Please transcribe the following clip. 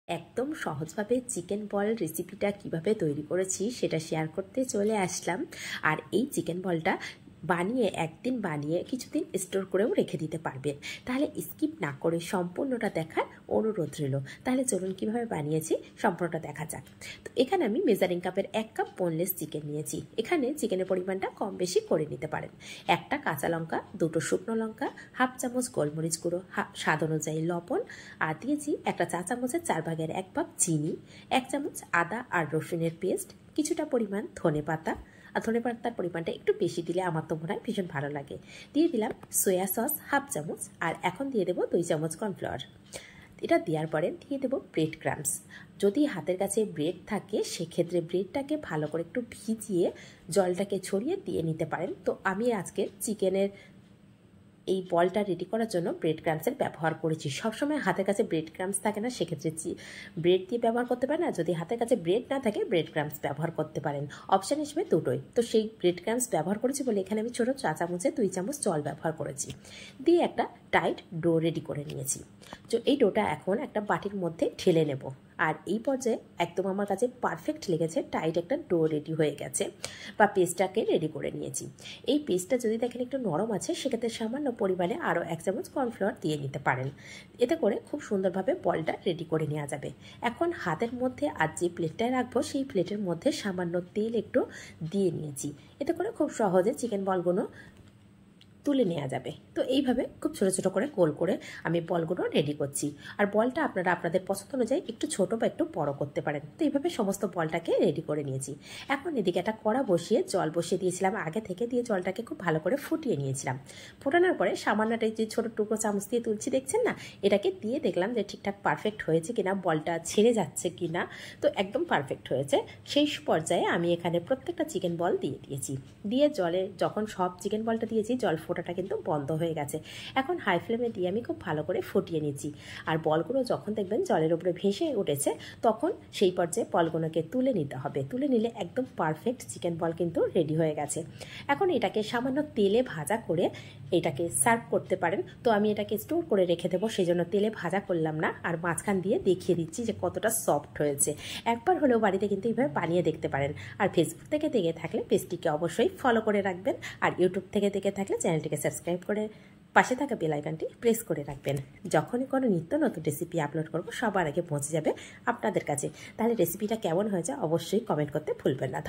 একদম সহজভাবে চিকেন বল রেসিপিটা কিভাবে তৈরি করেছি সেটা শেয়ার করতে চলে আসলাম। আর এই চিকেন বলটা বানিয়ে একদিন বানিয়ে কিছুদিন স্টোর করেও রেখে দিতে পারবেন। তাহলে স্কিপ না করে সম্পূর্ণটা দেখার অনুরোধ রইল। তাহলে চলুন কিভাবে বানিয়েছি সম্পূর্ণটা দেখা যাক। তো এখানে আমি মেজারিং কাপের 1 কাপ বোনলেস চিকেন নিয়েছি। এখানে চিকেনের পরিমাণটা কম বেশি করে নিতে পারেন। একটা কাঁচা লঙ্কা, 2টো শুকনো লঙ্কা, হাফ চামচ গোলমরিচ গুঁড়ো, স্বাদ অনুযায়ী লবণ, আর দিয়েছি একটা চা চামচের 4/1 ভাগ চিনি, 1 চামচ আদা আর রসুনের পেস্ট, কিছুটা পরিমাণ ধনেপাতা। আর ধনেপাতার পরিমাণটা একটু বেশি দিলে আমার তো মনে হয় ভীষণ ভালো লাগে। দিয়ে দিলাম সয়া সস হাফ চামচ, আর এখন দিয়ে দেবো 2 চামচ কর্নফ্লাওয়ার। এটা দেওয়ার পরে দিয়ে দেবো ব্রেড ক্রাম্বস। যদি হাতের কাছে ব্রেড থাকে সেক্ষেত্রে ব্রেডটাকে ভালো করে একটু ভিজিয়ে জলটাকে ছড়িয়ে দিয়ে নিতে পারেন। তো আমি আজকে চিকেনের এই বলটা রেডি করার জন্য ব্রেড ক্রাম্বসের ব্যবহার করেছি। সবসময় হাতের কাছে ব্রেড ক্রাম্বস থাকে না, সেক্ষেত্রে ব্রেড দিয়ে ব্যবহার করতে পারেন। আর যদি হাতের কাছে ব্রেড না থাকে ব্রেড ক্রাম্বস ব্যবহার করতে পারেন। অপশান হিসেবে দুটোই। তো সেই ব্রেড ক্রাম্বস ব্যবহার করেছি বলে এখানে আমি ছোটো চা চামচে 2 চামচ জল ব্যবহার করেছি। দিয়ে একটা টাইট ডো রেডি করে নিয়েছি। তো এই ডোটা এখন একটা বাটির মধ্যে ঢেলে নেব। আর এই পর্যায়ে একদম আমার কাছে পারফেক্ট লেগেছে, টাইট একটা ডো রেডি হয়ে গেছে বা পেস্টটাকে রেডি করে নিয়েছি। এই পেস্টটা যদি দেখেন একটু নরম আছে সেক্ষেত্রে সামান্য পরিমাণে আরও 1 চামচ কর্নফ্লাওয়ার দিয়ে নিতে পারেন। এতে করে খুব সুন্দরভাবে বলটা রেডি করে নেওয়া যাবে। এখন হাতের মধ্যে আর যে প্লেটটায় রাখবো সেই প্লেটের মধ্যে সামান্য তেল একটু দিয়ে নিয়েছি। এতে করে খুব সহজে চিকেন বলগুলো তুলে নেওয়া যাবে। তো এইভাবে খুব ছোটো ছোটো করে গোল করে আমি বলগুলো রেডি করছি। আর বলটা আপনারা আপনাদের পছন্দ অনুযায়ী একটু ছোটো বা একটু বড় করতে পারেন। তো এইভাবে সমস্ত বলটাকে রেডি করে নিয়েছি। এখন এদিকে একটা কড়া বসিয়ে জল বসিয়ে দিয়েছিলাম আগে থেকে, দিয়ে জলটাকে খুব ভালো করে ফুটিয়ে নিয়েছিলাম। ফোটানোর পরে সামান্যটা যে ছোটো টুকরো চামচ দিয়ে তুলছি দেখছেন না, এটাকে দিয়ে দেখলাম যে ঠিকঠাক পারফেক্ট হয়েছে কিনা, বলটা ছেড়ে যাচ্ছে কিনা। তো একদম পারফেক্ট হয়েছে। সেই পর্যায়ে আমি এখানে প্রত্যেকটা চিকেন বল দিয়ে দিয়েছি। দিয়ে জলে যখন সব চিকেন বলটা দিয়েছি জল ফোটাটা কিন্তু বন্ধ হয়ে গেছে। এখন হাই ফ্লেমে দিয়ে আমি খুব ভালো করে ফুটিয়ে নিচ্ছি। আর বলগুলো যখন দেখবেন জলের উপরে ভেসে উঠেছে তখন সেই পর্যায়ে বলগুলোকে তুলে নিতে হবে। তুলে নিলে একদম পারফেক্ট চিকেন বল কিন্তু রেডি হয়ে গেছে। এখন এটাকে সামান্য তেলে ভাজা করে এটাকে সার্ভ করতে পারেন। তো আমি এটাকে স্টোর করে রেখে দেবো, সেই জন্য তেলে ভাজা করলাম না, আর মাঝখান দিয়ে দেখিয়ে দিচ্ছি যে কতটা সফট হয়েছে। একবার হলেও বাড়িতে কিন্তু এইভাবে বানিয়ে দেখতে পারেন। আর ফেসবুক থেকে দেখে থাকলে পেজটিকে অবশ্যই ফলো করে রাখবেন। আর ইউটিউব থেকে দেখে থাকলে চ্যানেলটিকে সাবস্ক্রাইব করে পাশে থাকা বেল আইকনটি প্রেস করে রাখবেন। যখনই কোনো নিত্য নতুন রেসিপি আপলোড করব সবার আগে পৌঁছে যাবে আপনাদের কাছে। তাহলে রেসিপিটা কেমন হয়েছে অবশ্যই কমেন্ট করতে ভুলবেন না।